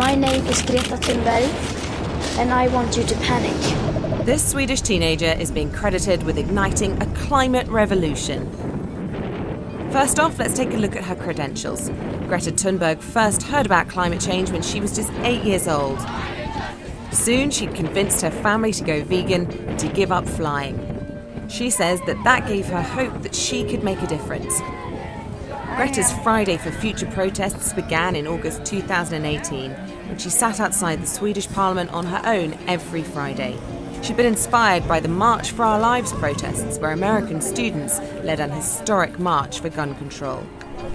My name is Greta Thunberg, and I want you to panic. This Swedish teenager is being credited with igniting a climate revolution. First off, let's take a look at her credentials. Greta Thunberg first heard about climate change when she was just 8 years old. Soon, she'd convinced her family to go vegan and to give up flying. She says that gave her hope that she could make a difference. Greta's Friday for Future protests began in August 2018, when she sat outside the Swedish Parliament on her own every Friday. She'd been inspired by the March for Our Lives protests, where American students led an historic march for gun control.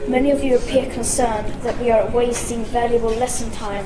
Many of you appear concerned that we are wasting valuable lesson time,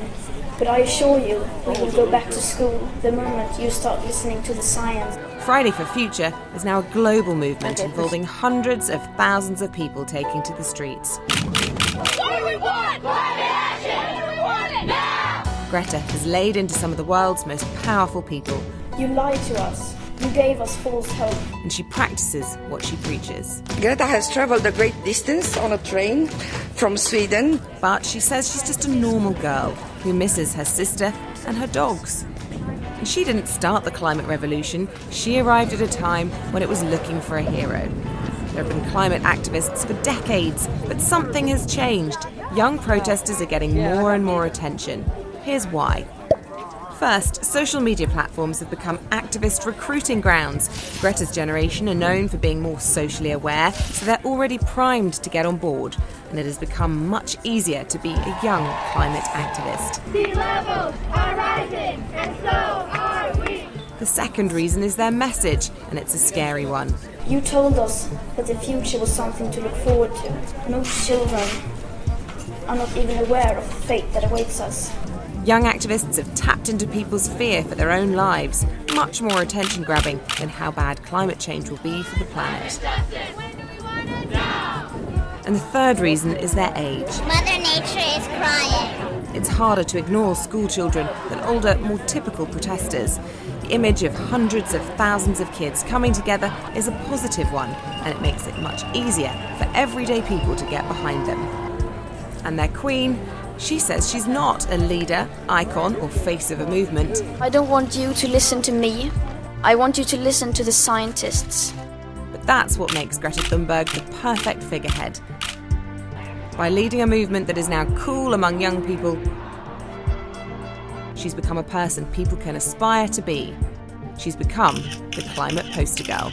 but I assure you we will go back to school the moment you start listening to the science. Friday for Future is now a global movement involving hundreds of thousands of people taking to the streets. What do we want? Climate action! We want it now! Greta has laid into some of the world's most powerful people. You lied to us. You gave us false hope. And she practices what she preaches. Greta has traveled a great distance on a train from Sweden. But she says she's just a normal girl who misses her sister and her dogs. And she didn't start the climate revolution. She arrived at a time when it was looking for a hero. There have been climate activists for decades, but something has changed. Young protesters are getting more and more attention. Here's why. First, social media platforms have become activist recruiting grounds. Greta's generation are known for being more socially aware, so they're already primed to get on board. And it has become much easier to be a young climate activist. Sea levels are rising, and so are we. The second reason is their message, and it's a scary one. You told us that the future was something to look forward to. Most children are not even aware of the fate that awaits us. Young activists have tapped into people's fear for their own lives, much more attention-grabbing than how bad climate change will be for the planet. And the third reason is their age. Mother Nature is crying. It's harder to ignore school children than older, more typical protesters. The image of hundreds of thousands of kids coming together is a positive one, and it makes it much easier for everyday people to get behind them. And their queen, she says she's not a leader, icon, or face of a movement. I don't want you to listen to me. I want you to listen to the scientists. But that's what makes Greta Thunberg the perfect figurehead. By leading a movement that is now cool among young people, she's become a person people can aspire to be. She's become the climate poster girl.